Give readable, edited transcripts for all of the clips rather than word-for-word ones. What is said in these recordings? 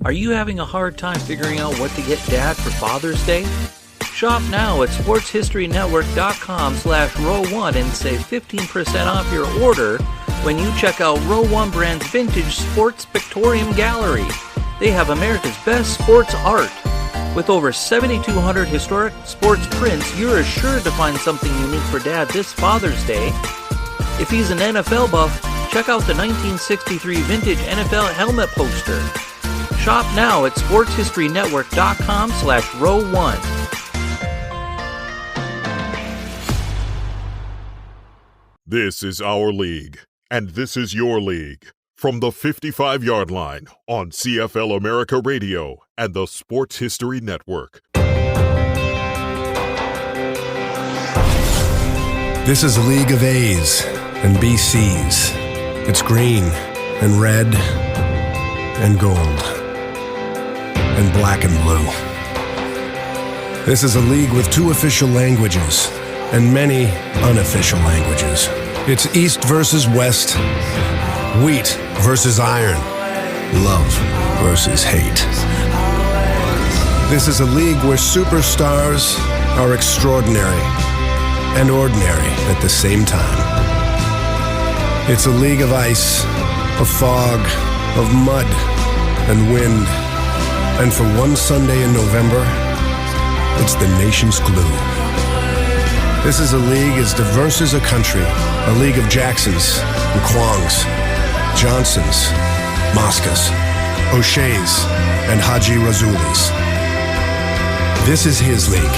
Are you having a hard time figuring out what to get Dad for Father's Day? Shop now at sportshistorynetwork.com/row1 and save 15% off your order when you check out Row 1 Brand's Vintage Sports Pictorium Gallery. They have America's best sports art. With over 7,200 historic sports prints, you're assured to find something unique for Dad this Father's Day. If he's an NFL buff, check out the 1963 vintage NFL helmet poster. Shop now at sportshistorynetwork.com/row1. This is our league, and this is your league. From the 55-yard line on CFL America Radio and the Sports History Network. This is a league of A's and BCs. It's green and red and gold and black and blue. This is a league with 2 official languages and many unofficial languages. It's East versus West, wheat versus iron, love versus hate. This is a league where superstars are extraordinary and ordinary at the same time. It's a league of ice, of fog, of mud and wind. And for one Sunday in November, it's the nation's glue. This is a league as diverse as a country, a league of Jacksons and Kwongs, Johnsons, Moscas, O'Shea's, and Haji Razulis. This is his league,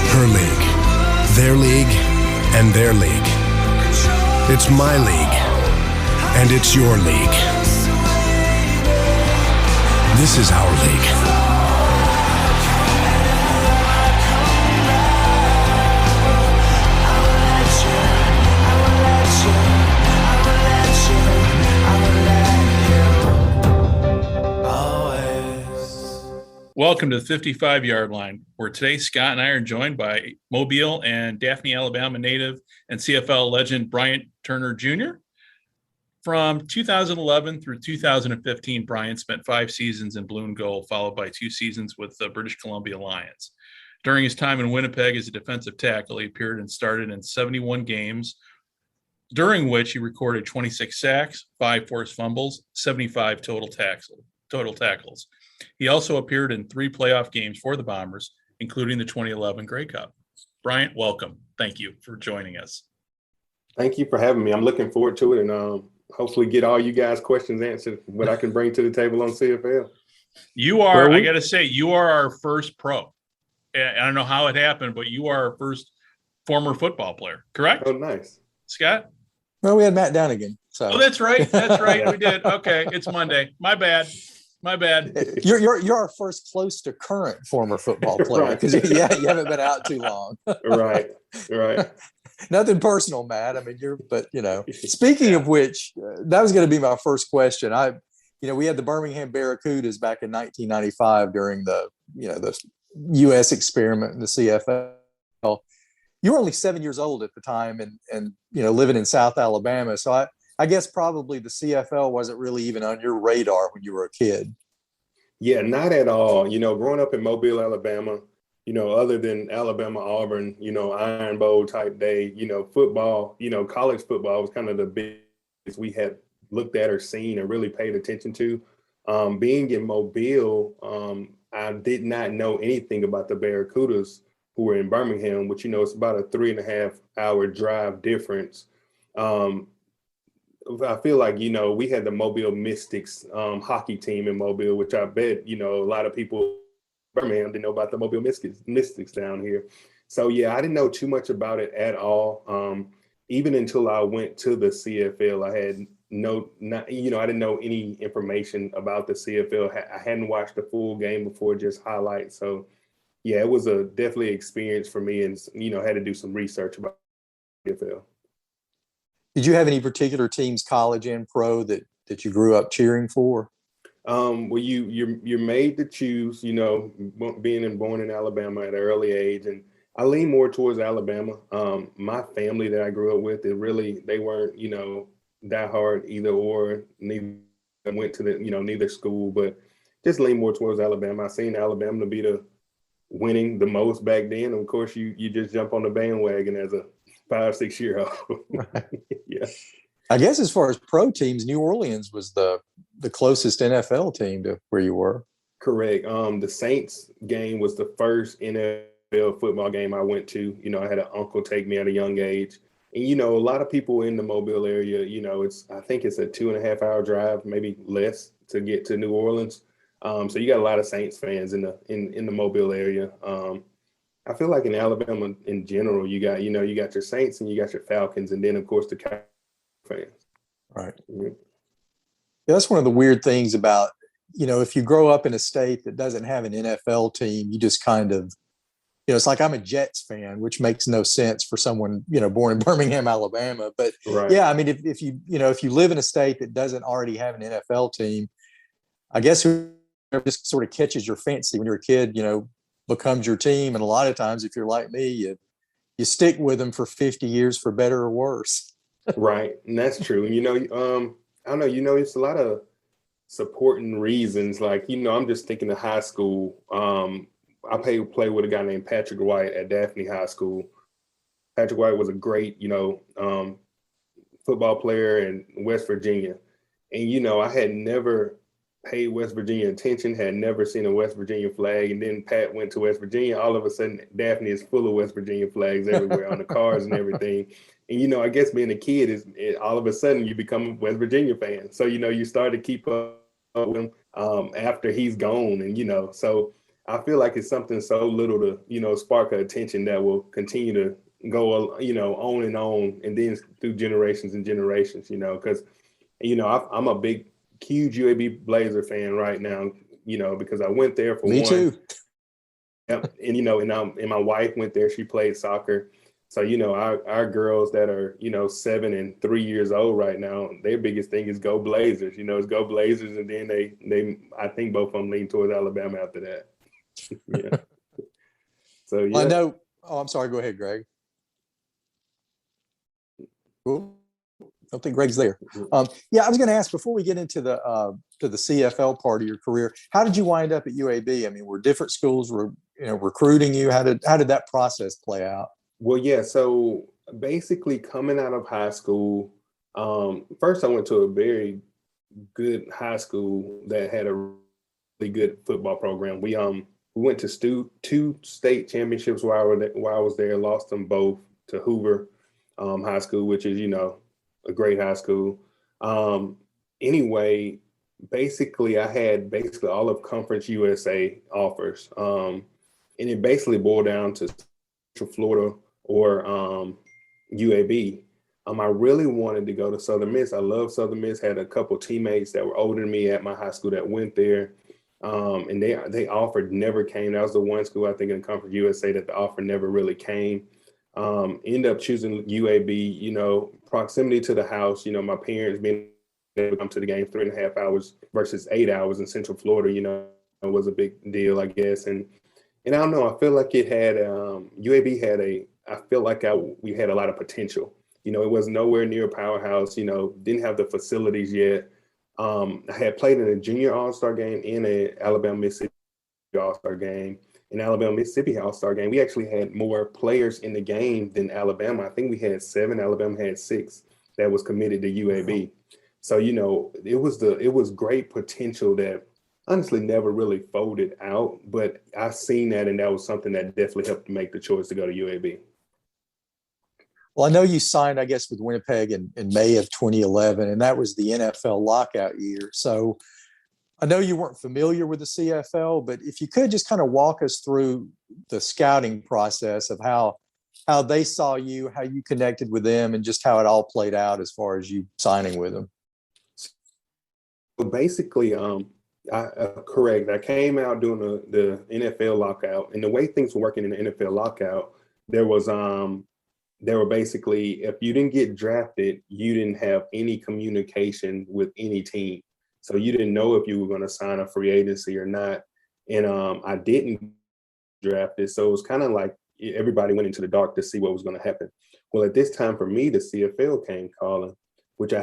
her league, their league, and their league. It's my league, and it's your league. This is our league. Welcome to the 55-yard line, where today Scott and I are joined by Mobile and Daphne, Alabama native and CFL legend Bryant Turner Jr. From 2011 through 2015, Bryant spent 5 seasons in blue and gold, followed by 2 seasons with the British Columbia Lions. During his time in Winnipeg as a defensive tackle, he appeared and started in 71 games, during which he recorded 26 sacks, 5 forced fumbles, 75 total tackles. He also appeared in 3 playoff games for the Bombers, including the 2011 Grey Cup. Bryant, welcome. Thank you for joining us. Thank you for having me. I'm looking forward to it, and hopefully get all you guys' questions answered, what I can bring to the table on CFL. You are, I got to say, you are our first pro. I don't know how it happened, but you are our first former football player, correct? Oh, nice. Scott? Well, we had Matt Donegan. So. Oh, that's right. That's right. We did. Okay. It's Monday. My bad. You're our first close to current former football player, because you haven't been out too long. Right. Nothing personal, Matt. I mean, Speaking of which, that was going to be my first question. We had the Birmingham Barracudas back in 1995 during the U.S. experiment in the CFL. You were only 7 years old at the time, and living in South Alabama. So I guess probably the CFL wasn't really even on your radar when you were a kid. Yeah, not at all. Growing up in Mobile, Alabama, other than Alabama, Auburn, Iron Bowl type day, football, college football was kind of the biggest we had looked at or seen or really paid attention to. Being in Mobile, I did not know anything about the Barracudas, who were in Birmingham, which, it's about a 3.5-hour drive difference. I feel like, we had the Mobile Mystics hockey team in Mobile, which I bet, a lot of people in Birmingham didn't know about the Mobile Mystics down here. So, yeah, I didn't know too much about it at all. Even until I went to the CFL, I had I didn't know any information about the CFL. I hadn't watched the full game before, just highlights. So, yeah, it was definitely an experience for me, and, had to do some research about the CFL. Did you have any particular teams, college and pro, that you grew up cheering for? Well, you're made to choose, being born in Alabama at an early age, and I lean more towards Alabama. My family that I grew up with, they weren't, diehard either or, neither I went to neither school, but just lean more towards Alabama. I seen Alabama to be winning the most back then. Of course, you just jump on the bandwagon as a 5-6-year-old. Right. Yeah. I guess as far as pro teams, New Orleans was the closest NFL team to where you were. Correct. The Saints game was the first NFL football game I went to. I had an uncle take me at a young age. And, a lot of people in the Mobile area, I think it's a 2.5-hour drive, maybe less, to get to New Orleans. So you got a lot of Saints fans in the Mobile area. I feel like in Alabama in general, you got your Saints and you got your Falcons, and then of course the Cowboys fans. Right. Mm-hmm. Yeah, that's one of the weird things about, if you grow up in a state that doesn't have an NFL team, you just kind of, it's like I'm a Jets fan, which makes no sense for someone, born in Birmingham, Alabama. But Right. yeah, I mean, if you live in a state that doesn't already have an NFL team, I guess whoever just sort of catches your fancy when you're a kid, becomes your team. And a lot of times, if you're like me, you stick with them for 50 years for better or worse. Right. And that's true. And, I don't know, it's a lot of supporting reasons. Like, I'm just thinking of high school. I play with a guy named Patrick White at Daphne High School. Patrick White was a great, football player in West Virginia. And, I had never paid West Virginia attention, had never seen a West Virginia flag. And then Pat went to West Virginia. All of a sudden, Daphne is full of West Virginia flags everywhere on the cars and everything. And, I guess being a kid all of a sudden you become a West Virginia fan. So, you start to keep up with him after he's gone. And, so I feel like it's something so little to, spark attention that will continue to go, on and on, and then through generations and generations, because, I'm a big, huge UAB Blazer fan right now, because I went there for Me one. too. Yep. And, and my wife went there, she played soccer. So, our girls that are, 7 and 3 years old right now, their biggest thing is go Blazers, it's go Blazers. And then they I think both of them lean towards Alabama after that. Yeah. So, yeah. I know. Oh, I'm sorry. Go ahead, Greg. Cool. I don't think Greg's there. Yeah, I was going to ask before we get into the CFL part of your career, how did you wind up at UAB? I mean, were different schools recruiting you? How did that process play out? Well, yeah. So basically, coming out of high school, first I went to a very good high school that had a really good football program. We went to two state championships while I was there. Lost them both to Hoover High School, which is a great high school. Anyway, basically I had all of Conference USA offers, and it basically boiled down to Central Florida or UAB. I really wanted to go to Southern Miss. I love Southern Miss. Had a couple teammates that were older than me at my high school that went there, and they offered, never came. That was the one school I think in Conference USA that the offer never really came. End up choosing UAB, proximity to the house, my parents being able to come to the game 3.5 hours versus 8 hours in Central Florida, was a big deal, I guess. And I don't know, I feel like it had, UAB had we had a lot of potential. It was nowhere near a powerhouse, didn't have the facilities yet. I had played in a junior all-star game and an Alabama-Mississippi all-star game. In Alabama-Mississippi all-star game, we actually had more players in the game than Alabama. I think we had 7, Alabama had 6 that was committed to UAB. So, it was great potential that honestly never really folded out, but I seen that, and that was something that definitely helped to make the choice to go to UAB. Well, I know you signed, I guess, with Winnipeg in May of 2011, and that was the NFL lockout year. So I know you weren't familiar with the CFL, but if you could just kind of walk us through the scouting process of how they saw you, how you connected with them, and just how it all played out as far as you signing with them. So basically, correct. I came out during the NFL lockout, and the way things were working in the NFL lockout, there were basically, if you didn't get drafted, you didn't have any communication with any team. So you didn't know if you were going to sign a free agency or not. And I didn't draft it. So it was kind of like everybody went into the dark to see what was going to happen. Well, at this time for me, the CFL came calling, which I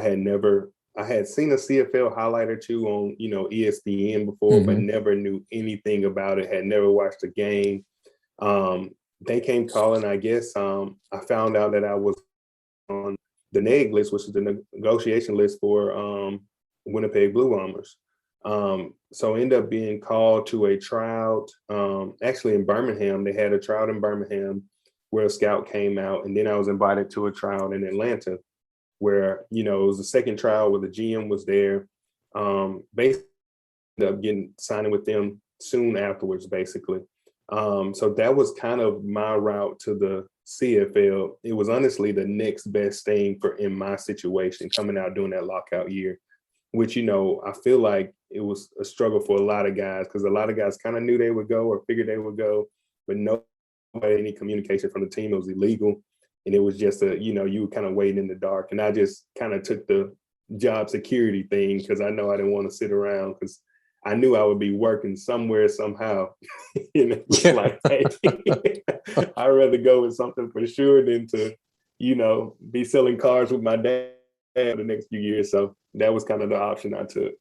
I had seen a CFL highlight or two on, ESPN before, but never knew anything about it, had never watched a game. They came calling, I guess. I found out that I was on the neg list, which is the negotiation list for Winnipeg Blue Bombers. So I ended up being called to a tryout, actually in Birmingham. They had a tryout in Birmingham where a scout came out, and then I was invited to a tryout in Atlanta where, it was a second trial where the GM was there. Basically ended up signing with them soon afterwards, basically. So that was kind of my route to the CFL. It was honestly the next best thing in my situation, coming out during that lockout year, which, I feel like it was a struggle for a lot of guys because a lot of guys kind of knew they would go or figured they would go, but no any communication from the team. It was illegal. And it was just you were kind of waiting in the dark. And I just kind of took the job security thing because I know I didn't want to sit around because I knew I would be working somewhere, somehow. And it was like, hey, I'd rather go with something for sure than to, be selling cars with my dad for the next few years. So that was kind of the option I took.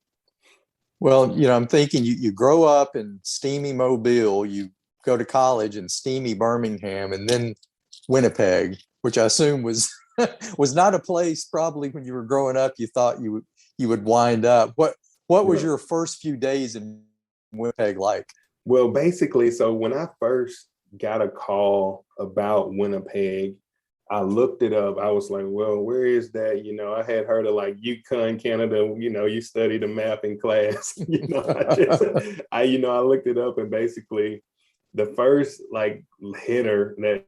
Well, I'm thinking you grow up in steamy Mobile, you go to college in steamy Birmingham, and then Winnipeg, which I assume was not a place probably when you were growing up you thought you would wind up. What was your first few days in Winnipeg like? Well, basically, so when I first got a call about Winnipeg, I looked it up. I was like, well, where is that? I had heard of like Yukon, Canada, you studied a map in class. I looked it up, and basically the first like header that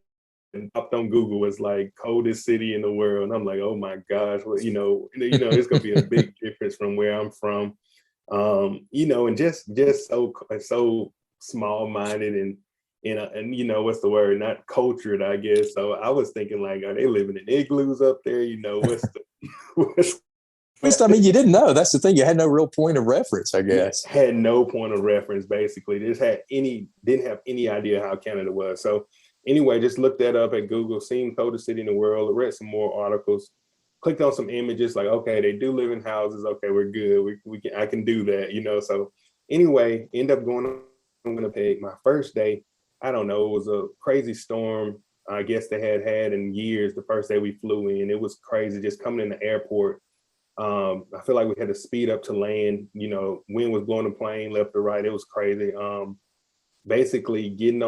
popped on Google was like coldest city in the world. And I'm like, oh my gosh, well, it's gonna be a big difference from where I'm from. And just so small-minded and what's the word? Not cultured, I guess. So I was thinking like, are they living in igloos up there? I mean, you didn't know. That's the thing. You had no real point of reference, I guess. Had no point of reference, basically. Didn't have any idea how Canada was. So anyway, just looked that up at Google, seen coldest city in the world, read some more articles, clicked on some images, like, okay, they do live in houses. Okay, we're good. I can do that, So anyway, end up going to Winnipeg. My first day, I don't know, it was a crazy storm. I guess they had in years. The first day we flew in, it was crazy just coming in the airport. I feel like we had to speed up to land. Wind was blowing the plane left to right. It was crazy. Basically getting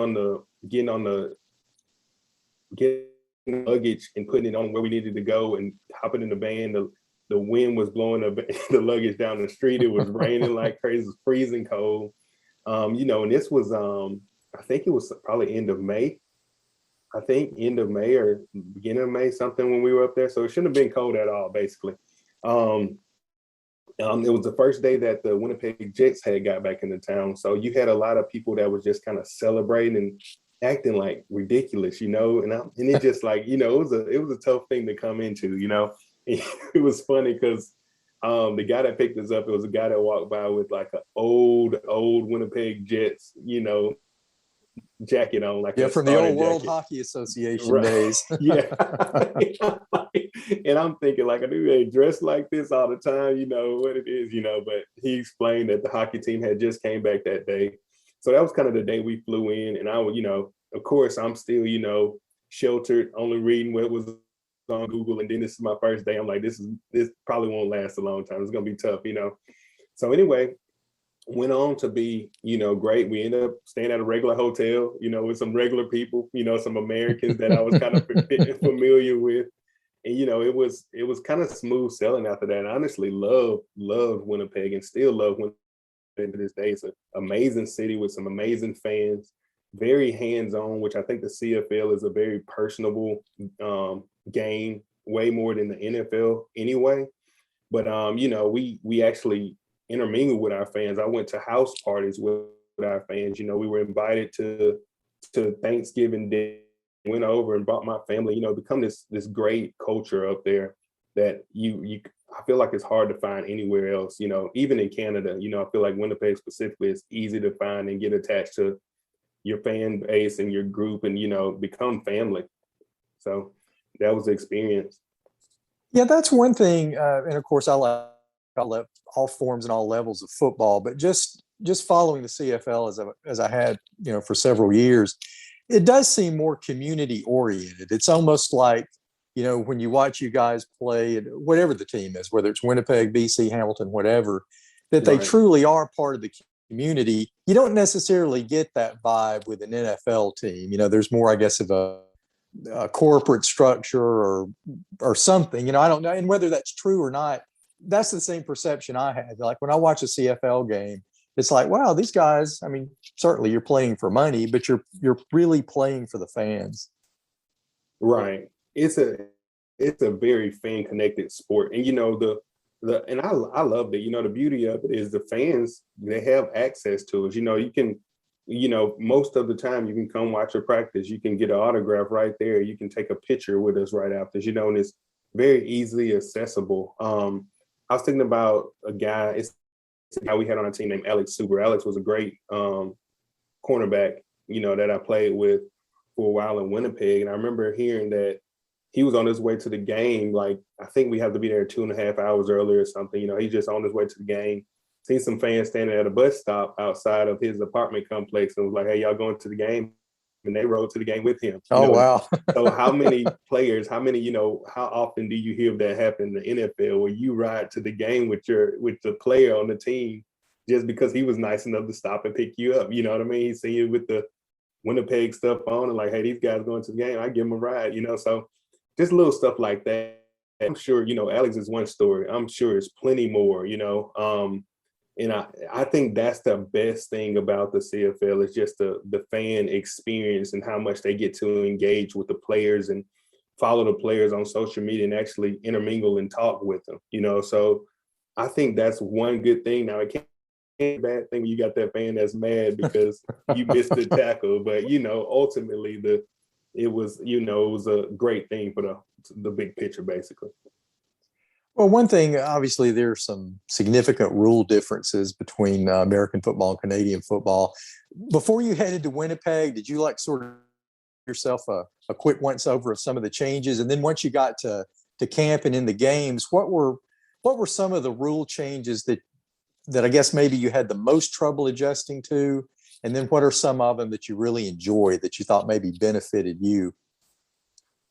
luggage and putting it on where we needed to go and hopping in the van. The wind was blowing the luggage down the street. It was raining like crazy. It was freezing cold. And this was I think it was probably end of May. I think end of May or beginning of May, something when we were up there. So it shouldn't have been cold at all, basically. It was the first day that the Winnipeg Jets had got back into town. So you had a lot of people that was just kind of celebrating and acting like ridiculous, and it just like, it was a tough thing to come into, It was funny because the guy that picked us up, it was a guy that walked by with like an old Winnipeg Jets, jacket on, like from the old World Hockey Association days. Yeah. And I'm thinking like, do they dress like this all the time? What it is, but he explained that the hockey team had just came back that day. So that was kind of the day we flew in, and I would, of course I'm still, sheltered, only reading what was on Google. And then this is my first day. I'm like, this probably won't last a long time. It's going to be tough, So anyway, went on to be, great. We ended up staying at a regular hotel, with some regular people, some Americans that I was kind of familiar with. And, it was kind of smooth sailing after that. And I honestly loved Winnipeg and still love Winnipeg to this day. It's an amazing city with some amazing fans, very hands-on, which I think the CFL is a very personable game, way more than the NFL anyway. But, we actually intermingle with our fans. I went to house parties with our fans. We were invited to Thanksgiving Day, went over and brought my family, become this great culture up there that I feel like it's hard to find anywhere else, even in Canada. I feel like Winnipeg specifically is easy to find and get attached to your fan base and your group and, become family. So that was the experience. Yeah, that's one thing. And of course, I like all forms and all levels of football, but just following the CFL as I had, for several years, it does seem more community oriented. It's almost like, when you watch you guys play, whatever the team is, whether it's Winnipeg, BC, Hamilton, whatever, that they truly are part of the community. You don't necessarily get that vibe with an NFL team. There's more, I guess, of a corporate structure or something. I don't know. And whether that's true or not, that's the same perception I had. Like when I watch a CFL game, it's like, wow, these guys, I mean, certainly you're playing for money, but you're really playing for the fans. Right. It's a very fan connected sport. And and I loved it. The beauty of it is the fans, they have access to it. You can, most of the time you can come watch a practice. You can get an autograph right there. You can take a picture with us right after, and it's very easily accessible. I was thinking about a guy, it's a guy we had on our team named Alex Suber. Alex was a great cornerback, that I played with for a while in Winnipeg. And I remember hearing that he was on his way to the game. Like, I think we have to be there 2.5 hours early or something. He's just on his way to the game. Seen some fans standing at a bus stop outside of his apartment complex and was like, hey, y'all going to the game? And they rode to the game with him. Wow. So how many players, how often do you hear that happen in the NFL where you ride to the game with the player on the team just because he was nice enough to stop and pick you up? You know what I mean? He's seeing you with the Winnipeg stuff on and like, hey, these guys going to the game, I give them a ride, so just little stuff like that. I'm sure, Alex is one story. I'm sure it's plenty more, and I think that's the best thing about the CFL is just the fan experience and how much they get to engage with the players and follow the players on social media and actually intermingle and talk with them, So I think that's one good thing. Now, it can't be a bad thing when you got that fan that's mad because you missed the tackle, but ultimately it was a great thing for the big picture, basically. Well, one thing, obviously, there's some significant rule differences between American football and Canadian football. Before you headed to Winnipeg, did you sort of yourself a quick once over of some of the changes? And then once you got to camp and in the games, what were some of the rule changes that I guess maybe you had the most trouble adjusting to? And then what are some of them that you really enjoyed that you thought maybe benefited you?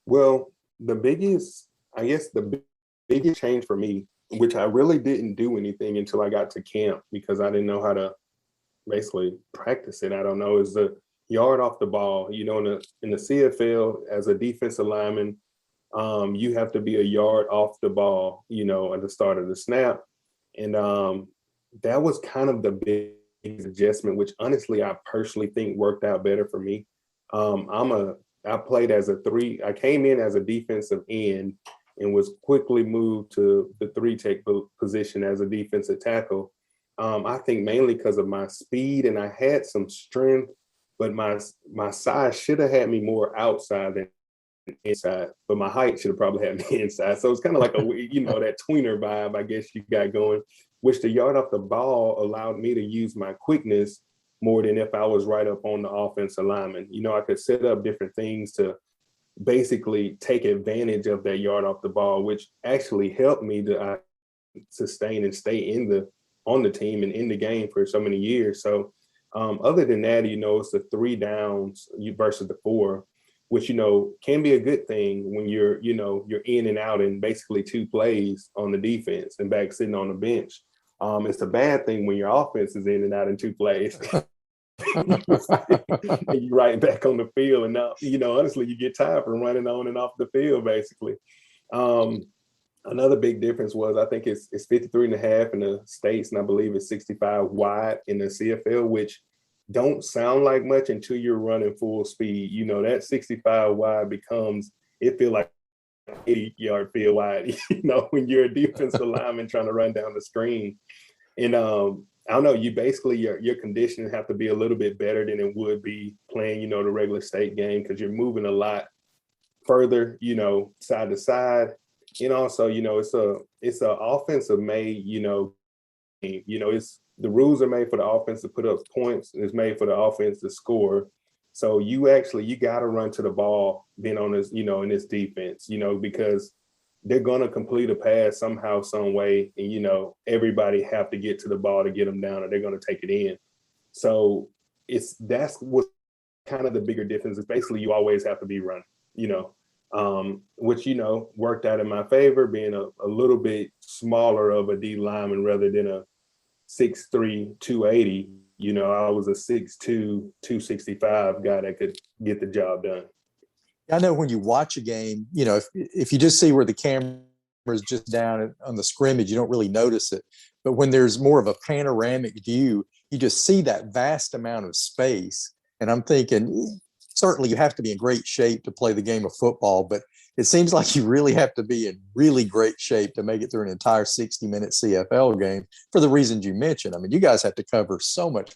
Well, the biggest change for me, which I really didn't do anything until I got to camp because I didn't know how to basically practice it. I don't know, is the yard off the ball. In the CFL as a defensive lineman, you have to be a yard off the ball, at the start of the snap. And that was kind of the big adjustment, which honestly, I personally think worked out better for me. I played as a three. I came in as a defensive end and was quickly moved to the three-tech position as a defensive tackle. I think mainly because of my speed, and I had some strength, but my size should have had me more outside than inside, but my height should have probably had me inside. So it's kind of like that tweener vibe, I guess you got going, which the yard off the ball allowed me to use my quickness more than if I was right up on the offensive lineman. I could set up different things to basically take advantage of that yard off the ball, which actually helped me to sustain and stay on the team and in the game for so many years. So other than that, it's the 3 downs versus the 4, which, can be a good thing when you're in and out in basically 2 plays on the defense and back sitting on the bench. It's a bad thing when your offense is in and out in 2 plays. And you're right back on the field. And now, honestly, you get tired from running on and off the field, basically. Another big difference was I think it's 53.5 in the States, and I believe it's 65 wide in the CFL, which don't sound like much until you're running full speed. That 65 wide it feels like 80-yard field wide, when you're a defensive lineman trying to run down the screen. And I don't know, you basically, your conditioning have to be a little bit better than it would be playing, the regular state game, because you're moving a lot further, side to side. And also, it's a offensive made, it's the rules are made for the offense to put up points, and it's made for the offense to score. So you got to run to the ball being on this, in this defense, because they're going to complete a pass somehow, some way. And, you know, everybody have to get to the ball to get them down or they're going to take it in. So that's what kind of the bigger difference is. Basically, you always have to be running, you know, which, you know, worked out in my favor, being a little bit smaller of a D lineman rather than a 6'3", 280. You know, I was a 6'2", 265 guy that could get the job done. I know when you watch a game, you know, if you just see where the camera is just down on the scrimmage, you don't really notice it. But when there's more of a panoramic view, you just see that vast amount of space. And I'm thinking, certainly you have to be in great shape to play the game of football, but it seems like you really have to be in really great shape to make it through an entire 60-minute CFL game for the reasons you mentioned. I mean, you guys have to cover so much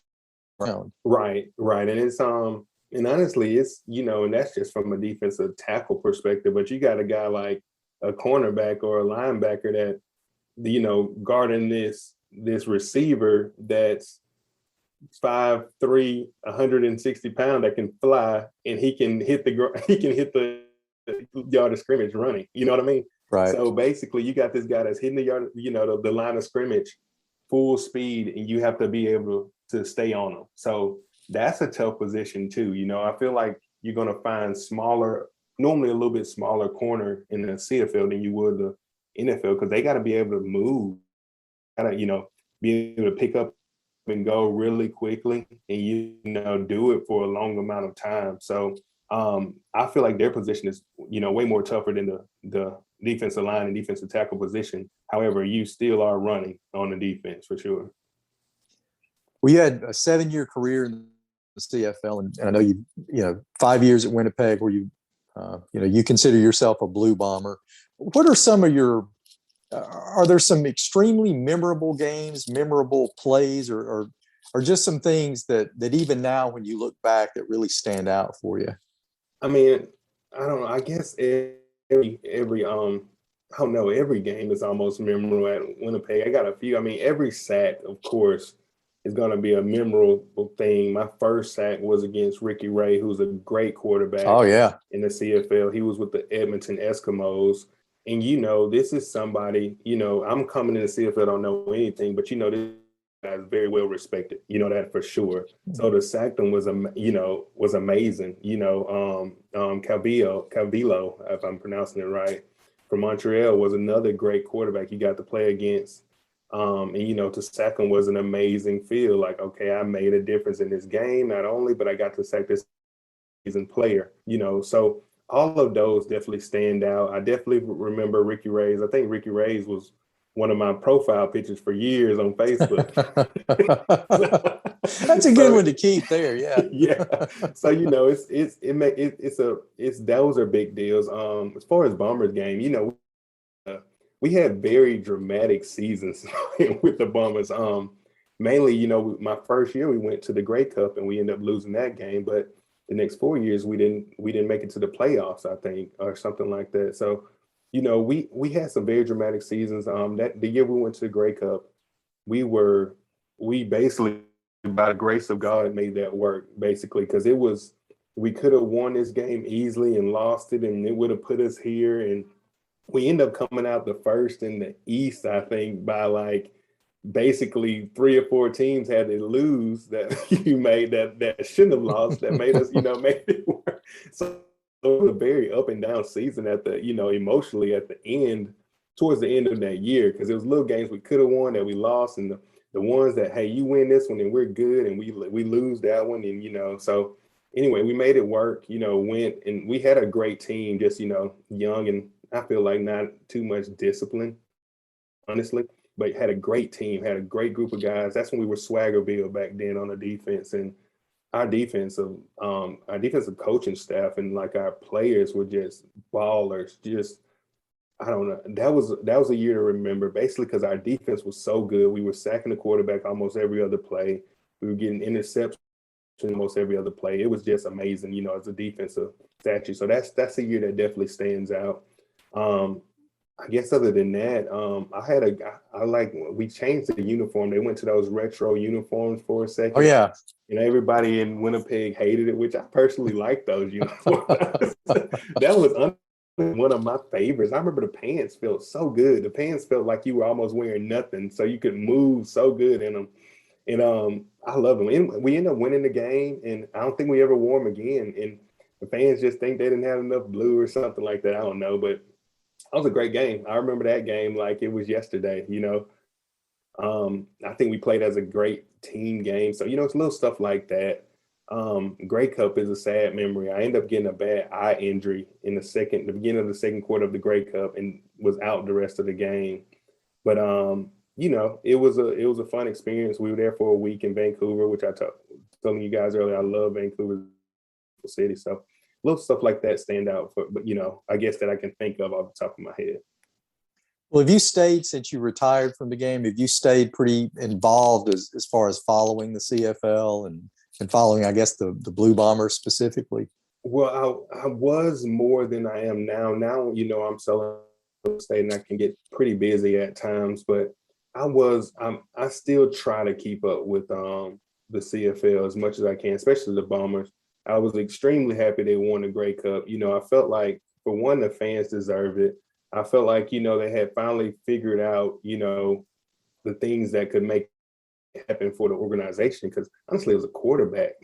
ground. Right. And it's and honestly, it's, you know, and that's just from a defensive tackle perspective, but you got a guy like a cornerback or a linebacker that, you know, guarding this receiver that's 5'3", 160 pounds that can fly, and he can hit the yard of scrimmage running. You know what I mean? Right. So basically, you got this guy that's hitting the yard, you know, the line of scrimmage, full speed, and you have to be able to stay on him. So that's a tough position too. You know, I feel like you're going to find normally a little bit smaller corner in the CFL than you would the NFL, because they got to be able to move, got to, you know, be able to pick up and go really quickly and, you know, do it for a long amount of time. So I feel like their position is, you know, way more tougher than the defensive line and defensive tackle position. However, you still are running on the defense for sure. We had a 7-year career in the CFL, and I know you know 5 years at Winnipeg, where you know you consider yourself a Blue Bomber. What are some of your are there some extremely memorable games, memorable plays, or just some things that even now when you look back that really stand out for you? I mean, I don't know. I guess every I don't know, every game is almost memorable at Winnipeg. I got a few. I mean, every sack, of course, is going to be a memorable thing. My first sack was against Ricky Ray, who's a great quarterback. Oh, yeah. In the CFL. He was with the Edmonton Eskimos. And, you know, this is somebody, you know, I'm coming in the CFL, don't know anything, but, you know, this guy is very well respected. You know that for sure. So to sack them was amazing. You know, Calvillo, if I'm pronouncing it right, from Montreal was another great quarterback you got to play against. And, you know, to sack him was an amazing feel. Like, okay, I made a difference in this game, not only, but I got to sack this amazing player, you know. So all of those definitely stand out. I definitely remember Ricky Ray's. I think Ricky Ray's was one of my profile pictures for years on Facebook. That's a good one to keep there. Yeah. Yeah. So, you know, those are big deals. As far as Bombers game, you know, we had very dramatic seasons with the Bombers. Mainly, you know, my first year we went to the Grey Cup and we ended up losing that game. But the next 4 years we didn't make it to the playoffs, I think, or something like that. So, you know, we had some very dramatic seasons. That the year we went to the Grey Cup, we basically, by the grace of God, made that work, basically, because we could have won this game easily and lost it, and it would have put us here. And we end up coming out the first in the East, I think, by like basically 3 or 4 teams had to lose that you made that shouldn't have lost, that made us, you know, make it work. So it was a very up and down season at the, you know, emotionally at the end, towards the end of that year, because it was little games we could have won that we lost, and the ones that, hey, you win this one and we're good, and we lose that one, and, you know, so anyway, we made it work, you know, went, and we had a great team, just, you know, young, and I feel like not too much discipline, honestly, but had a great team, had a great group of guys. That's when we were Swaggerville back then on the defense, and our defensive coaching staff and like our players were just ballers. Just, I don't know. That was a year to remember, basically, because our defense was so good. We were sacking the quarterback almost every other play. We were getting interceptions almost every other play. It was just amazing, you know, as a defensive statue. So that's a year that definitely stands out. I guess other than that, we changed the uniform. They went to those retro uniforms for a second. Oh, yeah. You know, everybody in Winnipeg hated it, which I personally liked those uniforms. That was one of my favorites. I remember the pants felt so good. The pants felt like you were almost wearing nothing, so you could move so good in them. And I love them. And we ended up winning the game, and I don't think we ever wore them again. And the fans just think they didn't have enough blue or something like that. I don't know, but that was a great game. I remember that game like it was yesterday. I think we played as a great team game. So, it's little stuff like that. Grey Cup is a sad memory. I ended up getting a bad eye injury in the beginning of the second quarter of the Grey Cup and was out the rest of the game. But it was a fun experience. We were there for a week in Vancouver, which I telling you guys earlier, I love Vancouver city. So little stuff like that stand out but I guess that I can think of off the top of my head. Well, have you stayed since you retired from the game? Have you stayed pretty involved as far as following the CFL and following, I guess, the Blue Bombers specifically? Well, I was more than I am now. Now, I'm selling real estate and I can get pretty busy at times, but I still try to keep up with the CFL as much as I can, especially the Bombers. I was extremely happy they won the Grey Cup. I felt like, for one, the fans deserved it. I felt like, they had finally figured out, the things that could make it happen for the organization. Because honestly, it was a quarterback,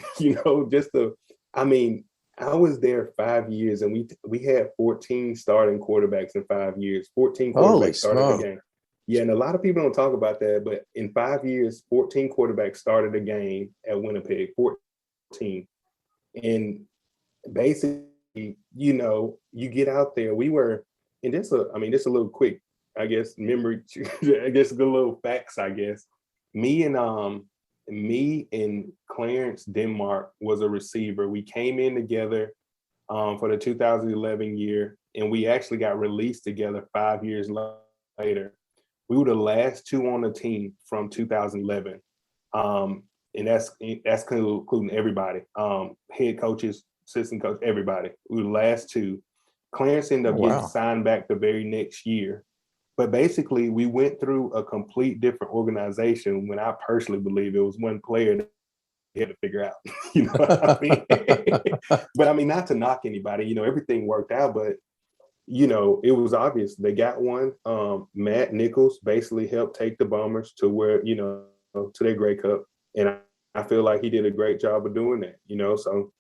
I was there 5 years and we had 14 starting quarterbacks in 5 years. 14 quarterbacks started the game. Yeah, and a lot of people don't talk about that, but in 5 years, 14 quarterbacks started a game at Winnipeg, 14. And basically, you get out there. We were, and just a little quick, I guess, memory, I guess, the little facts, I guess. Me and Clarence Denmark was a receiver. We came in together for the 2011 year, and we actually got released together 5 years later. We were the last two on the team from 2011. And that's including everybody, head coaches, assistant coach, everybody. We were the last two. Clarence ended up getting signed back the very next year. But basically, we went through a complete different organization when I personally believe it was one player that we had to figure out. You know what I mean? But not to knock anybody, everything worked out, but it was obvious they got one. Matt Nichols basically helped take the Bombers to where, to their Grey Cup. And I feel like he did a great job of doing that, So,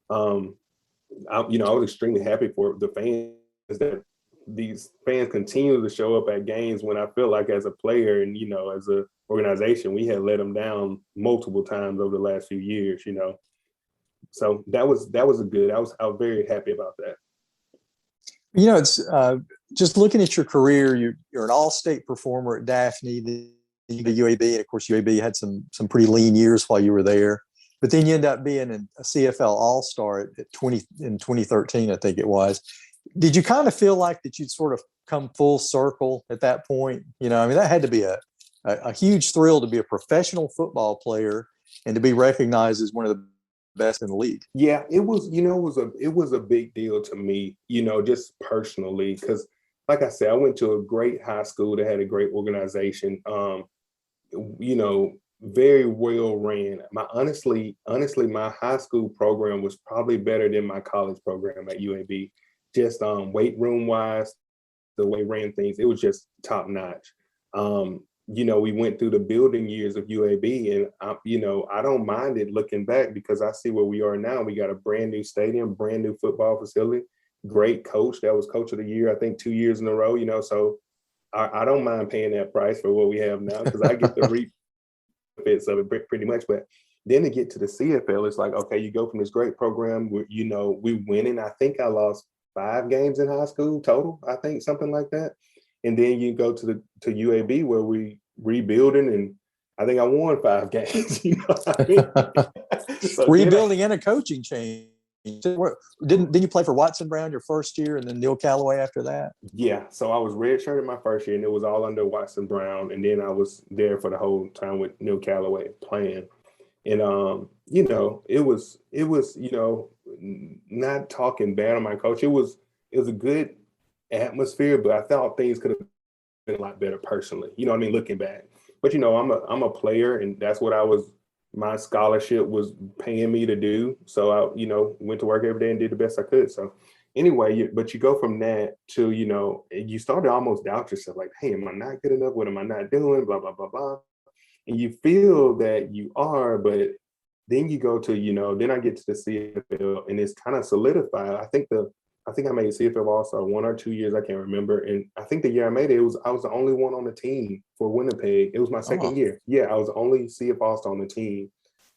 I was extremely happy for the fans that these fans continue to show up at games when I feel like as a player and, as an organization, we had let them down multiple times over the last few years, So that was good. I was very happy about that. It's just looking at your career, you're an all-state performer at Daphne, the UAB, and of course UAB had some pretty lean years while you were there. But then you end up being a CFL All-Star in 2013, I think it was. Did you kind of feel like that you'd sort of come full circle at that point? That had to be a huge thrill to be a professional football player and to be recognized as one of the best in the league. Yeah, it was, it was a big deal to me, just personally, because like I said, I went to a great high school that had a great organization, very well ran. Honestly, my high school program was probably better than my college program at UAB. Just weight room wise, the way ran things, it was just top notch. We went through the building years of UAB, and I don't mind it looking back because I see where we are now. We got a brand new stadium, brand new football facility, great coach. That was coach of the year, I think 2 years in a row. So I don't mind paying that price for what we have now because I get the reap benefits of it pretty much. But then to get to the CFL, it's like, okay, you go from this great program where, we winning. I think I lost 5 games in high school total, I think, something like that. And then you go to UAB where we rebuilding, and I think I won 5 games. So rebuilding and a coaching change. Didn't you play for Watson Brown your first year and then Neil Callaway after that? Yeah, so I was redshirted my first year, and it was all under Watson Brown, and then I was there for the whole time with Neil Callaway playing. And it was not talking bad on my coach. It was a good atmosphere, but I thought things could have been a lot better personally. Looking back. But I'm a player, and that's what my scholarship was paying me to do. So I, went to work every day and did the best I could. So, anyway, but you go from that to, you start to almost doubt yourself, like, hey, am I not good enough? What am I not doing? Blah, blah, blah, blah. And you feel that you are, but then you go to, then I get to the CFL and it's kind of solidified. I think I made CFL All-Star 1 or 2 years, I can't remember. And I think the year I made it, I was the only one on the team for Winnipeg. It was my second year. Yeah, I was the only CFL All-Star on the team.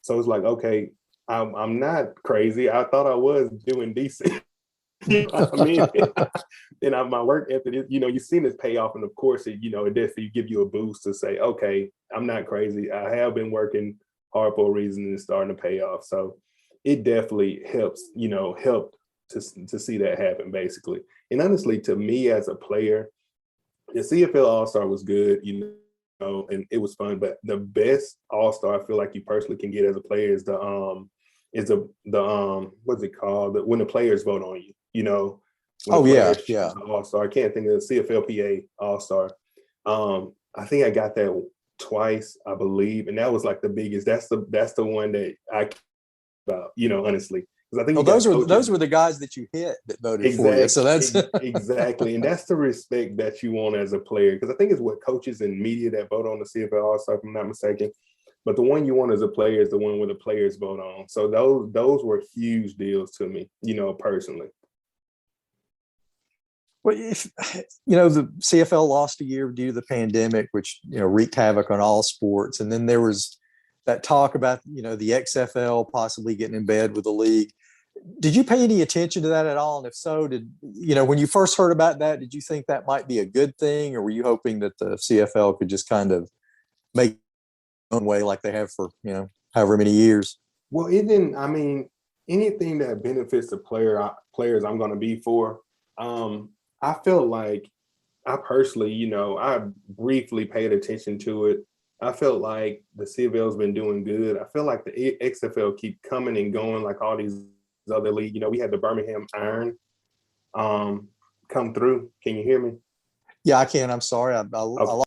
So it's like, okay, I'm not crazy. I thought I was doing decent. You know what I mean? And my work ethic, you've seen this payoff, and of course, it definitely give you a boost to say, okay, I'm not crazy. I have been working hard for a reason, and it's starting to pay off. So it definitely helped to see that happen, basically. And honestly, to me as a player, the CFL All-Star was good, and it was fun. But the best All-Star I feel like you personally can get as a player is the what's it called? When the players vote on you. Oh yeah. All-Star. I can't think of the CFLPA All-Star. I think I got that twice, I believe, and that was like the biggest. That's the one that I care about, honestly. Because I think those were the guys that you hit that voted for you. So that's exactly, and that's the respect that you want as a player. Because I think it's what coaches and media that vote on the CFL All-Star, if I'm not mistaken. But the one you want as a player is the one where the players vote on. So those were huge deals to me, personally. Well, if the CFL lost a year due to the pandemic, which wreaked havoc on all sports, and then there was that talk about the XFL possibly getting in bed with the league. Did you pay any attention to that at all? And if so, when you first heard about that, did you think that might be a good thing, or were you hoping that the CFL could just kind of make their own way like they have for however many years? Well, anything that benefits the players, I'm going to be for. I felt like I personally, I briefly paid attention to it. I felt like the CFL's been doing good. I feel like the XFL keep coming and going like all these other leagues. We had the Birmingham Iron come through. Can you hear me? Yeah, I can. I'm sorry. Okay. All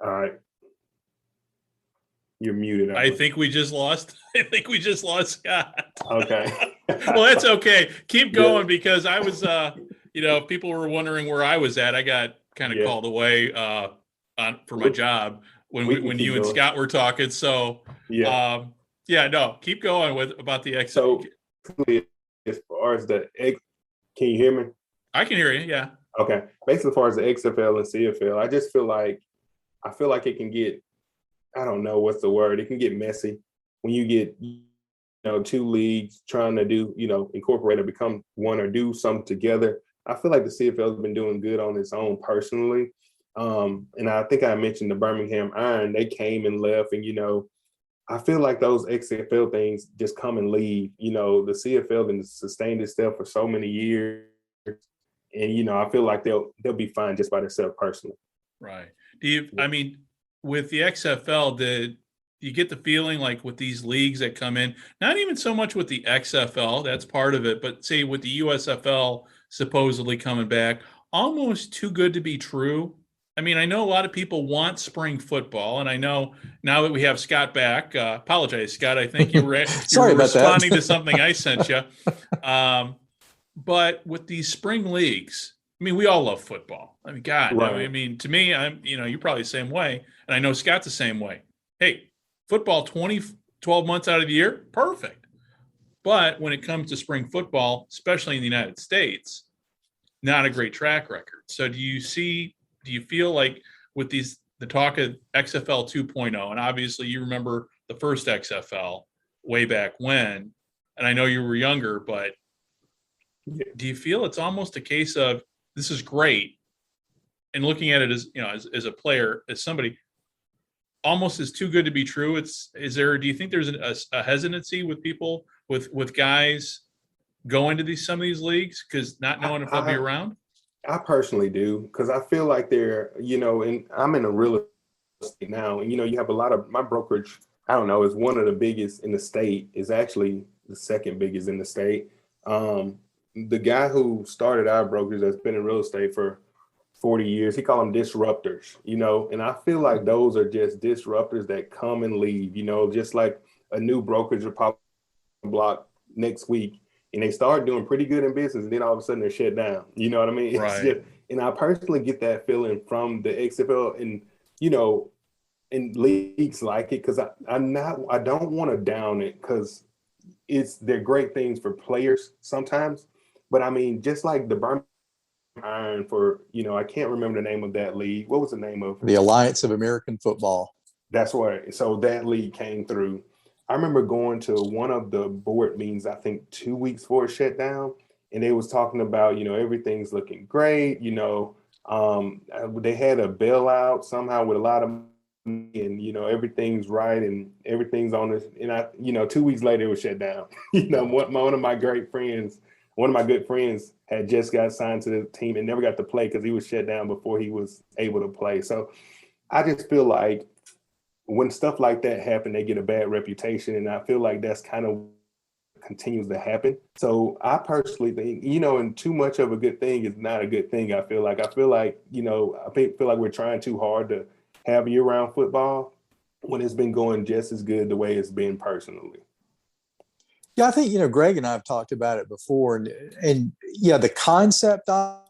right. You're muted. I think we just lost Scott. Okay. Well, that's okay. Keep going, because I was, if people were wondering where I was at, I got kind of called away for my job when you and Scott were talking. So, keep going about the XFL. So, as far as can you hear me? I can hear you. Yeah. Okay. Basically, as far as the XFL and CFL, I just feel like it can get, I don't know what's the word. It can get messy when you get, two leagues trying to do, incorporate or become one or do something together. I feel like the CFL has been doing good on its own personally. And I think I mentioned the Birmingham Iron. They came and left, and, I feel like those XFL things just come and leave. The CFL been sustained itself for so many years. And, I feel like they'll be fine just by themselves personally. Right. With the XFL, did you get the feeling like with these leagues that come in, not even so much with the XFL, that's part of it, but say with the USFL supposedly coming back, almost too good to be true? I know a lot of people want spring football, and I know now that we have Scott back, apologize, Scott, I think you were responding to something I sent you. But with these spring leagues, we all love football. God, right. To me, you're probably the same way. And I know Scott's the same way. Hey, football 12 months out of the year, perfect. But when it comes to spring football, especially in the United States, not a great track record. So do you feel like with the talk of XFL 2.0, and obviously you remember the first XFL way back when, and I know you were younger, but do you feel it's almost a case of this is great, and looking at it as a player, as somebody, almost is too good to be true? Do you think there's a hesitancy with people, with guys going to some of these leagues because not knowing if they'll be around? I personally do, because I feel like they're, and I'm in a real estate now, and you have a lot of my brokerage, I don't know, is one of the biggest in the state, is actually the second biggest in the state. The guy who started our brokerage that's been in real estate for 40 years, he called them disruptors, and I feel like those are just disruptors that come and leave, just like a new brokerage will pop block next week, and they start doing pretty good in business, and then all of a sudden they're shut down. You know what I mean? It's Right. just, and I personally get that feeling from the XFL and, you know, in leagues like it, because I don't want to down it, because they're great things for players sometimes. But I mean, just like the Birmingham Iron for, you know, I can't remember the name of that league. What was the name of The Alliance of American Football. That's right. So that league came through. I remember going to one of the board meetings, I think 2 weeks before it shut down, and they was talking about, you know, everything's looking great. You know, they had a bailout somehow with a lot of money, and, you know, everything's right and everything's on this. And you know, 2 weeks later it was shut down. You know, one of my good friends had just got signed to the team and never got to play because he was shut down before he was able to play. So I just feel like when stuff like that happen, they get a bad reputation. And I feel like that's kind of continues to happen. So I personally think, you know, and too much of a good thing is not a good thing. I feel like, you know, I feel like we're trying too hard to have year-round football when it's been going just as good the way it's been personally. Yeah, I think, you know, Greg and I have talked about it before, and yeah, the concept I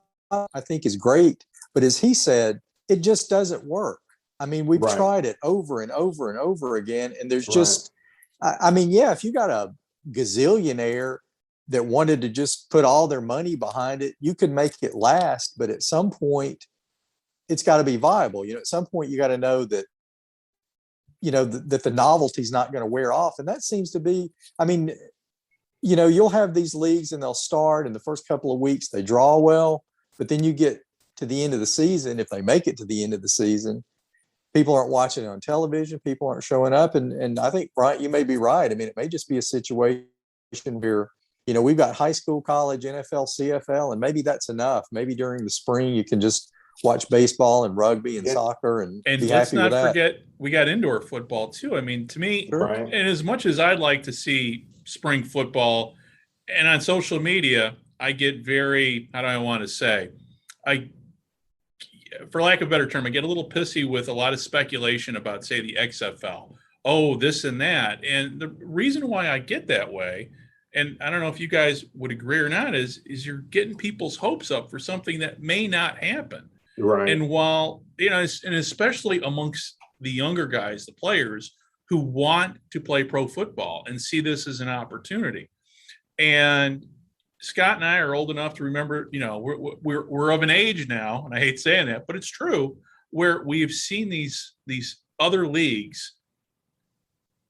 think is great, but as he said, it just doesn't work. I mean, we've Right. tried it over and over and over again, and there's Right. just, I mean, yeah, if you got a gazillionaire that wanted to just put all their money behind it, you could make it last, but at some point, it's got to be viable. You know, at some point, you got to know that, you know, that the novelty's not going to wear off, and that seems to be, I mean, you know, you'll have these leagues and they'll start in the first couple of weeks, they draw well, but then you get to the end of the season, if they make it to the end of the season, people aren't watching it on television, people aren't showing up. And I think, Bryant, you may be right. I mean, it may just be a situation where, you know, we've got high school, college, NFL, CFL, and maybe that's enough. Maybe during the spring you can just watch baseball and rugby and soccer and be let's happy with not that. forget, we got indoor football too. I mean, to me, Right. and as much as I'd like to see spring football, and on social media, I get very, how do I want to say, for lack of a better term, I get a little pissy with a lot of speculation about, say, the XFL. Oh, this and that. And the reason why I get that way, and I don't know if you guys would agree or not, is you're getting people's hopes up for something that may not happen. Right. And while, you know, and especially amongst the younger guys, the players who want to play pro football and see this as an opportunity. And Scott and I are old enough to remember, you know, we're of an age now, and I hate saying that, but it's true, where we've seen these other leagues.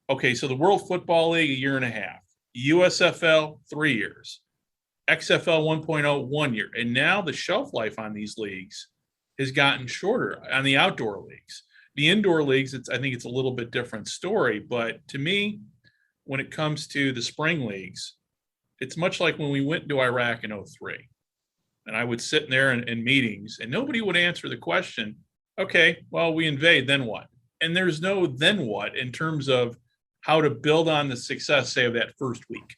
Okay, so the World Football League, 1.5 years, USFL, 3 years, XFL 1.0, 1 year, and now the shelf life on these leagues has gotten shorter on the outdoor leagues. The indoor leagues, I think it's a little bit different story, but to me, when it comes to the spring leagues, it's much like when we went to Iraq in 2003. And I would sit in there in meetings and nobody would answer the question, okay, well, we invade, then what? And there's no then what in terms of how to build on the success, say, of that first week.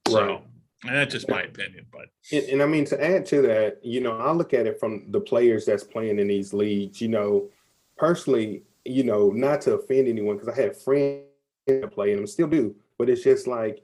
So, Right. and that's just my opinion. But and I mean, to add to that, you know, I look at it from the players that's playing in these leagues, you know, personally, you know, not to offend anyone, because I had friends that play and them, still do, but it's just like,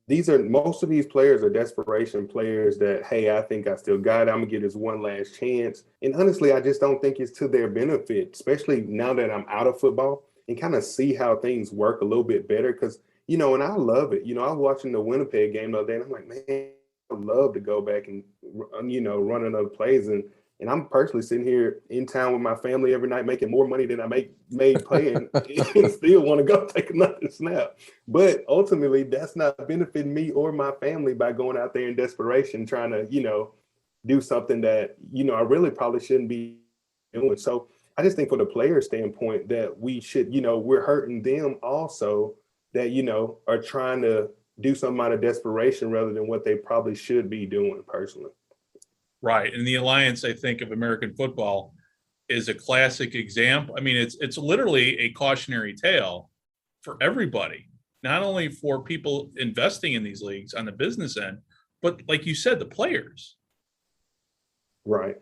most of these players are desperation players that, hey, I think I still got it. I'm gonna get this one last chance. And honestly, I just don't think it's to their benefit, especially now that I'm out of football and kind of see how things work a little bit better. Because, you know, and I love it. You know, I was watching the Winnipeg game the other day and I'm like, man, I'd love to go back and, you know, run another plays. And I'm personally sitting here in town with my family every night, making more money than I made playing, and still want to go take another snap. But ultimately, that's not benefiting me or my family by going out there in desperation, trying to, you know, do something that, you know, I really probably shouldn't be doing. So I just think from the player standpoint that we should, you know, we're hurting them also, that, you know, are trying to do something out of desperation rather than what they probably should be doing personally. right. And the Alliance, I think, of American football is a classic example. I mean, it's literally a cautionary tale for everybody, not only for people investing in these leagues on the business end, but like you said, the players. Right.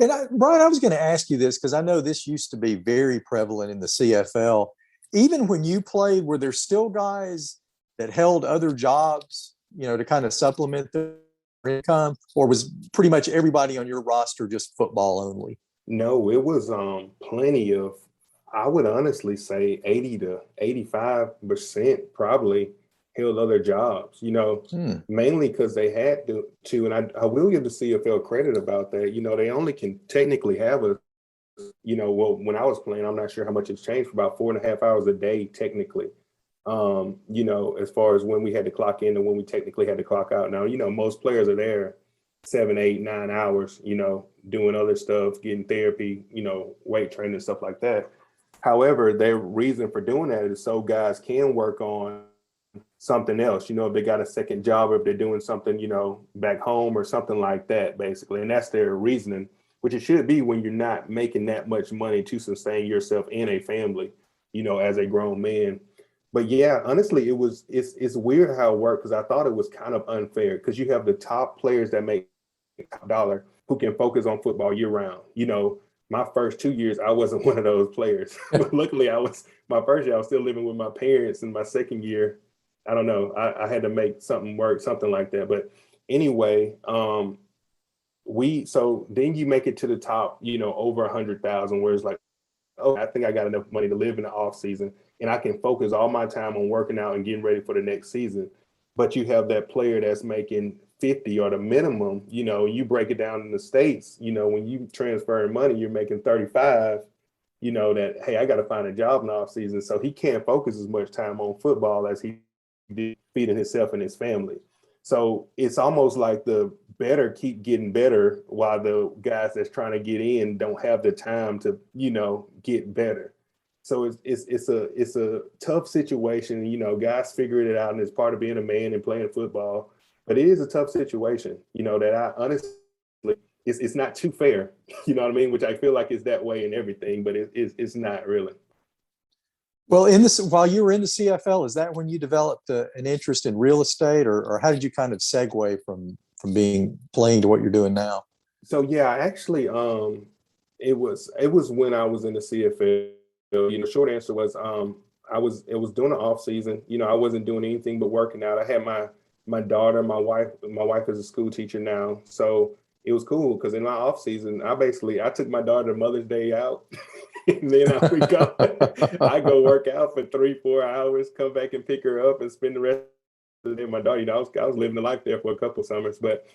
And Brian, I was going to ask you this because I know this used to be very prevalent in the CFL. Even when you played, were there still guys that held other jobs to kind of supplement their income, or was pretty much everybody on your roster just football only? No, it was plenty of, I would honestly say 80 to 85% probably held other jobs, mainly because they had to, and I will give the CFL credit about that. They only can technically have well, when I was playing, I'm not sure how much it's changed, for about 4.5 hours a day, technically. As far as when we had to clock in and when we technically had to clock out. Now, most players are there 7, 8, 9 hours, doing other stuff, getting therapy, weight training and stuff like that. However, their reason for doing that is so guys can work on something else, if they got a second job, or if they're doing something, back home or something like that, basically. And that's their reasoning, which it should be when you're not making that much money to sustain yourself and a family, as a grown man. But yeah, honestly, it's weird how it worked, because I thought it was kind of unfair, because you have the top players that make top dollar who can focus on football year round. My first 2 years, I wasn't one of those players. But luckily, my first year, I was still living with my parents. And my second year, I don't know, I had to make something work, something like that. But anyway, so then you make it to the top, over 100,000, where it's like, oh, I think I got enough money to live in the off season, and I can focus all my time on working out and getting ready for the next season. But you have that player that's making 50 or the minimum, you break it down in the States, when you transfer money, you're making 35, that, hey, I got to find a job in the off season. So he can't focus as much time on football as he did feeding himself and his family. So it's almost like the better keep getting better, while the guys that's trying to get in don't have the time to, get better. So it's a tough situation. Guys figured it out, and it's part of being a man and playing football. But it is a tough situation, that I honestly, it's not too fair, you know what I mean? Which I feel like is that way in everything, but it's not really. Well, while you were in the CFL, is that when you developed an interest in real estate, or how did you kind of segue from playing to what you're doing now? So yeah, actually, it was when I was in the CFL. Short answer was it was during the off season. I wasn't doing anything but working out. I had my daughter, my wife is a school teacher now, so it was cool, because in my off season, I took my daughter to Mother's Day out. And then I go work out for 3-4 hours, come back and pick her up and spend the rest of the day with my daughter. I was living the life there for a couple of summers, but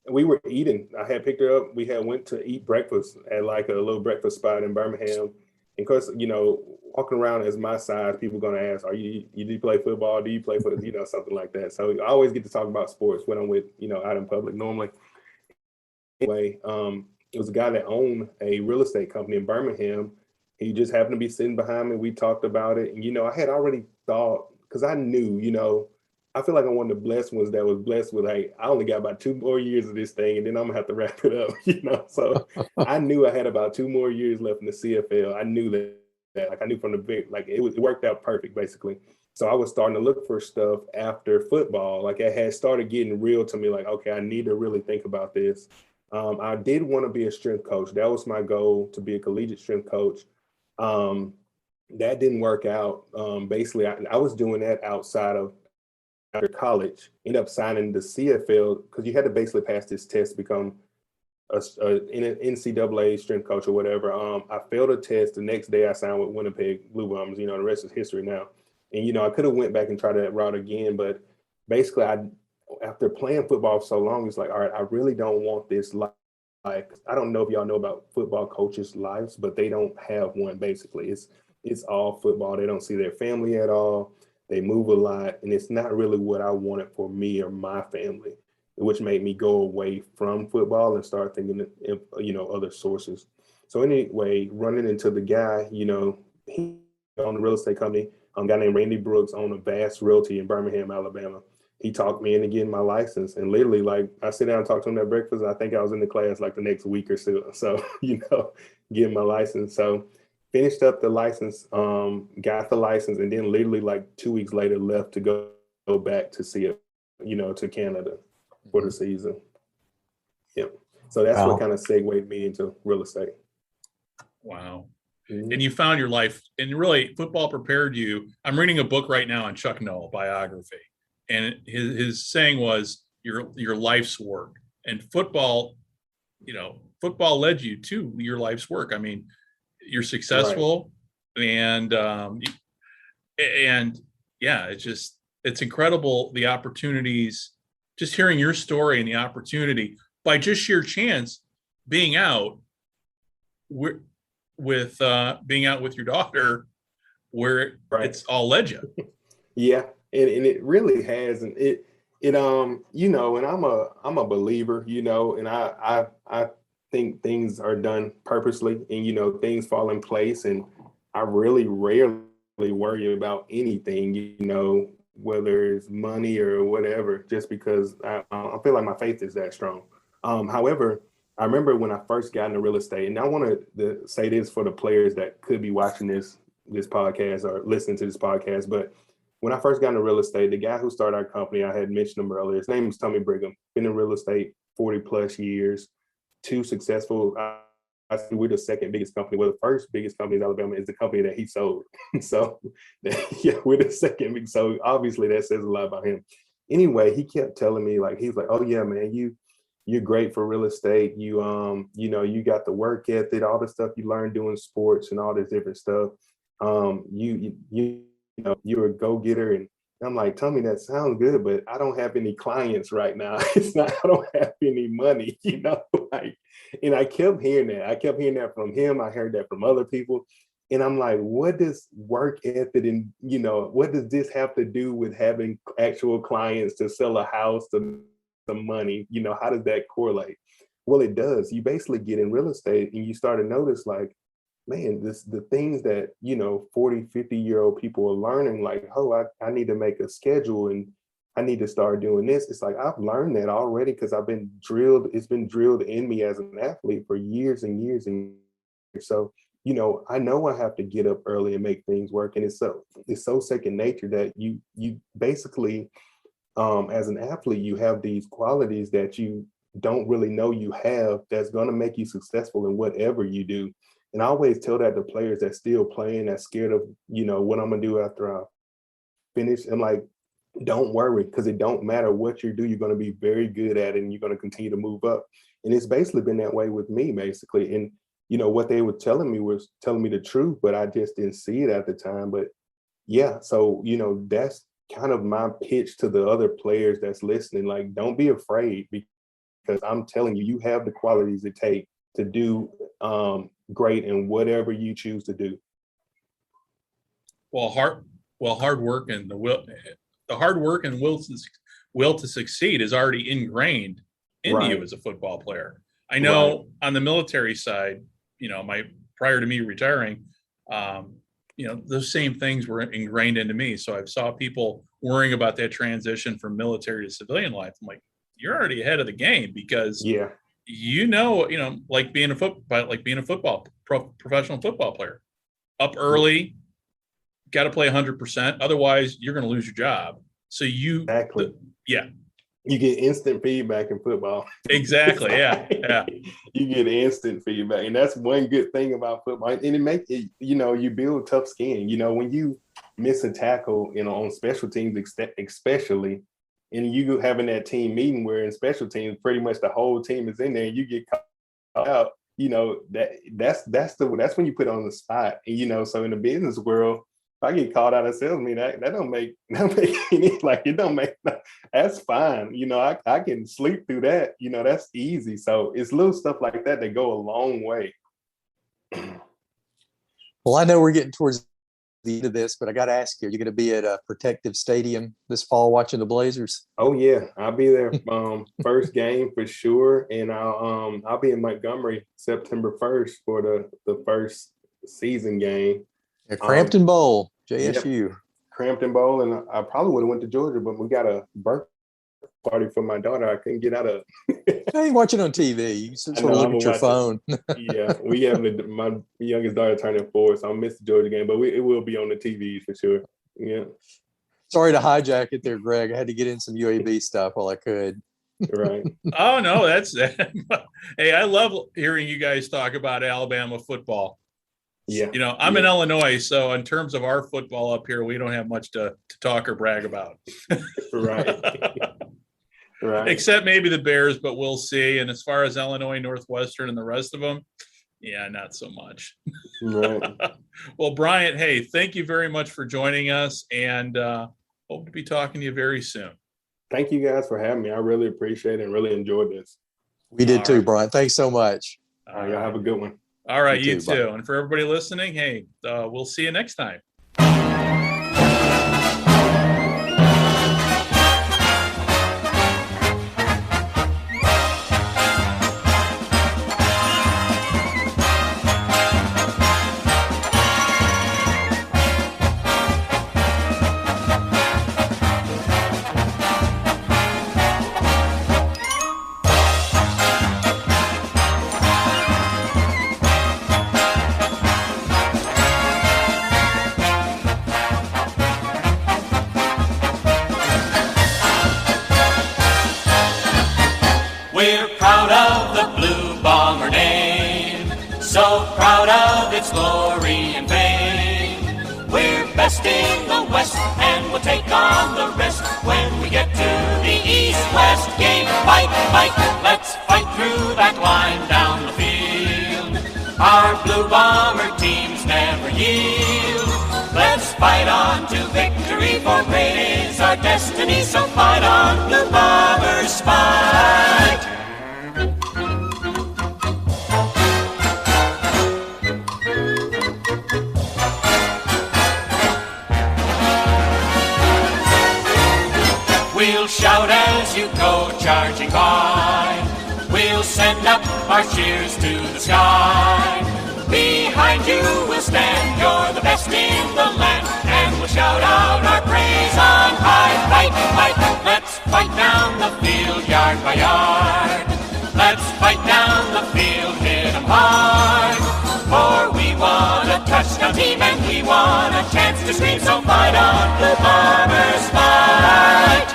we were eating. I had picked her up. We had went to eat breakfast at like a little breakfast spot in Birmingham. And of course, walking around as my size, people are going to ask, do you play football? Do you play football? Something like that. So I always get to talk about sports when I'm with, out in public normally. Anyway, it was a guy that owned a real estate company in Birmingham. He just happened to be sitting behind me. We talked about it. And, I had already thought, because I knew, I feel like I'm one of the blessed ones that was blessed with, hey, I only got about 2 more years of this thing, and then I'm going to have to wrap it up, So I knew I had about 2 more years left in the CFL. I knew that like I knew from the big, like it worked out perfect, basically. So I was starting to look for stuff after football. Like it had started getting real to me, like, okay, I need to really think about this. I did want to be a strength coach. That was my goal, to be a collegiate strength coach. That didn't work out. Basically, I was doing that outside of after college. Ended up signing the CFL, because you had to basically pass this test to become an NCAA strength coach or whatever. I failed a test. The next day I signed with Winnipeg Blue Bombers. The rest is history now. And, I could have went back and tried that route again, but basically after playing football so long, it's like, all right, I really don't want this life. Like, I don't know if y'all know about football coaches' lives, but they don't have one. Basically, it's all football. They don't see their family at all. They move a lot, and it's not really what I wanted for me or my family, which made me go away from football and start thinking of, other sources. So anyway, running into the guy, he owned a real estate company. A guy named Randy Brooks owned a vast realty in Birmingham, Alabama. He talked me into getting my license, and literally, like, I sit down and talk to him at breakfast. I think I was in the class like the next week or so. So, getting my license. So finished up the license, got the license, and then literally like 2 weeks later left to go back to see it, to Canada for the season. Yeah. So that's what kind of segued me into real estate. Wow. And you found your life, and really football prepared you. I'm reading a book right now on Chuck Noll, biography. and his saying was your life's work. And football, football led you to your life's work. I mean, you're successful, right. And yeah, it's incredible, the opportunities, just hearing your story and the opportunity by just sheer chance being out with your daughter, where right. It's all led you. Yeah, and it really has, and it and I'm a believer, and I think things are done purposely, and things fall in place, and I really rarely worry about anything, whether it's money or whatever, just because I feel like my faith is that strong. However, I remember when I first got into real estate, and I want to say this for the players that could be watching this podcast or listening to this podcast, but when I first got into real estate, the guy who started our company, I had mentioned him earlier, his name is Tommy Brigham, been in real estate 40 plus years, two successful, I think we're the second biggest company. Well, the first biggest company in Alabama is the company that he sold. So yeah, we're the second big. So obviously that says a lot about him. Anyway, he kept telling me, like, he's like, oh yeah, man, you're great for real estate. You you got the work ethic, all the stuff you learned doing sports and all this different stuff. You're a go-getter. And I'm like, Tommy, that sounds good, but I don't have any clients right now. It's not, I don't have any money, like, and I kept hearing that. I kept hearing that from him. I heard that from other people. And I'm like, what does work ethic and, what does this have to do with having actual clients to sell a house, to some money? How does that correlate? Well, it does. You basically get in real estate and you start to notice, like, man, the things that, 40, 50-year-old people are learning, like, oh, I need to make a schedule and I need to start doing this. It's like, I've learned that already because I've been drilled. It's been drilled in me as an athlete for years and years and years. So, I know I have to get up early and make things work. And it's so second nature that you basically, as an athlete, you have these qualities that you don't really know you have that's going to make you successful in whatever you do. And I always tell that to players that's still playing, that's scared of, what I'm going to do after I finish. I'm like, don't worry, because it don't matter what you do, you're going to be very good at it and you're going to continue to move up. And it's basically been that way with me, basically. And, what they were telling me was telling me the truth, but I just didn't see it at the time. But yeah, so, that's kind of my pitch to the other players that's listening. Like, don't be afraid, because I'm telling you, you have the qualities it takes to do great in whatever you choose to do. Well, hard work and the hard work and will to succeed is already ingrained in you as a football player. I know on the military side, prior to me retiring, those same things were ingrained into me. So I saw people worrying about that transition from military to civilian life. I'm like, you're already ahead of the game, because like being a professional football player, up early, got to play 100%. Otherwise, you're going to lose your job. So you get instant feedback in football. Exactly. Yeah. You get instant feedback, and that's one good thing about football. And it makes it, you build tough skin. When you miss a tackle, on special teams, especially. And you having that team meeting where in special teams, pretty much the whole team is in there, and you get caught out. That's when you put on the spot. And, so in the business world, if I get called out of sales meeting, that don't make any, like, it don't make, that's fine. I can sleep through that. That's easy. So it's little stuff like that that go a long way. Well, I know we're getting towards the end of this, but I got to ask you, are you going to be at a Protective Stadium this fall watching the Blazers? Oh yeah, I'll be there. First game for sure, and I'll be in Montgomery September 1st for the first season game. Crampton Bowl, JSU. Yep. Crampton Bowl, and I probably would have went to Georgia, but we got a birthday party for my daughter. I couldn't get out of. Hey, watching on TV. You can sort of look at your phone. Yeah, we have my youngest daughter turning 4, so I'll miss the Georgia game, but it will be on the TV for sure. Yeah. Sorry to hijack it there, Greg. I had to get in some UAB stuff while I could. Right. Oh no, that's hey, I love hearing you guys talk about Alabama football. Yeah. I'm in Illinois, so in terms of our football up here, we don't have much to talk or brag about. Right. Right. Except maybe the Bears, but we'll see. And as far as Illinois, Northwestern, and the rest of them, yeah, not so much. Right. Well, Bryant, hey, thank you very much for joining us, and hope to be talking to you very soon. Thank you guys for having me. I really appreciate it and really enjoyed this. We did too, Bryant. Thanks so much. All right, y'all have a good one. All right, you too. Bye. And for everybody listening, hey, we'll see you next time. We're proud of the Blue Bomber name, so proud of its glory and fame. We're best in the West, and we'll take on the rest when we get to the East-West game. Fight, fight, let's fight through that line down the field. Our Blue Bomber teams never yield. Let's fight on to victory, for great is our destiny. So fight on, Blue Bombers, fight! We'll shout as you go charging by. We'll send up our cheers to the sky. Behind you we'll stand, you're the best in the land, and we'll shout out our praise on high. Fight, fight, let's fight down the field, yard by yard. Let's fight down the field, hit 'em hard. For we want a touchdown team, and we want a chance to scream. So fight on, Blue Bombers, fight!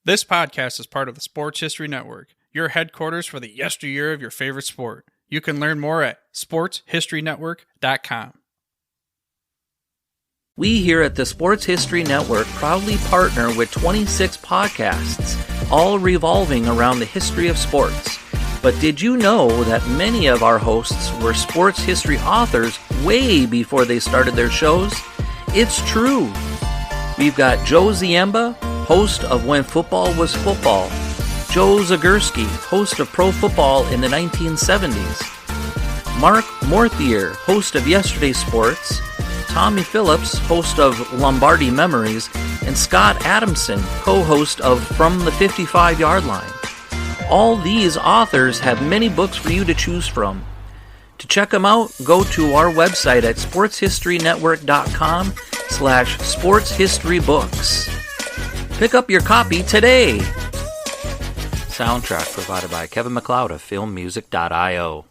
This podcast is part of the Sports History Network, your headquarters for the yesteryear of your favorite sport. You can learn more at sportshistorynetwork.com. We here at the Sports History Network proudly partner with 26 podcasts, all revolving around the history of sports. But did you know that many of our hosts were sports history authors way before they started their shows? It's true. We've got Joe Ziemba, host of When Football Was Football, Joe Zagurski, host of Pro Football in the 1970s, Mark Morthier, host of Yesterday's Sports, Tommy Phillips, host of Lombardi Memories, and Scott Adamson, co-host of From the 55-Yard Line. All these authors have many books for you to choose from. To check them out, go to our website at sportshistorynetwork.com/sportshistorybooks. Pick up your copy today. Soundtrack provided by Kevin MacLeod of filmmusic.io.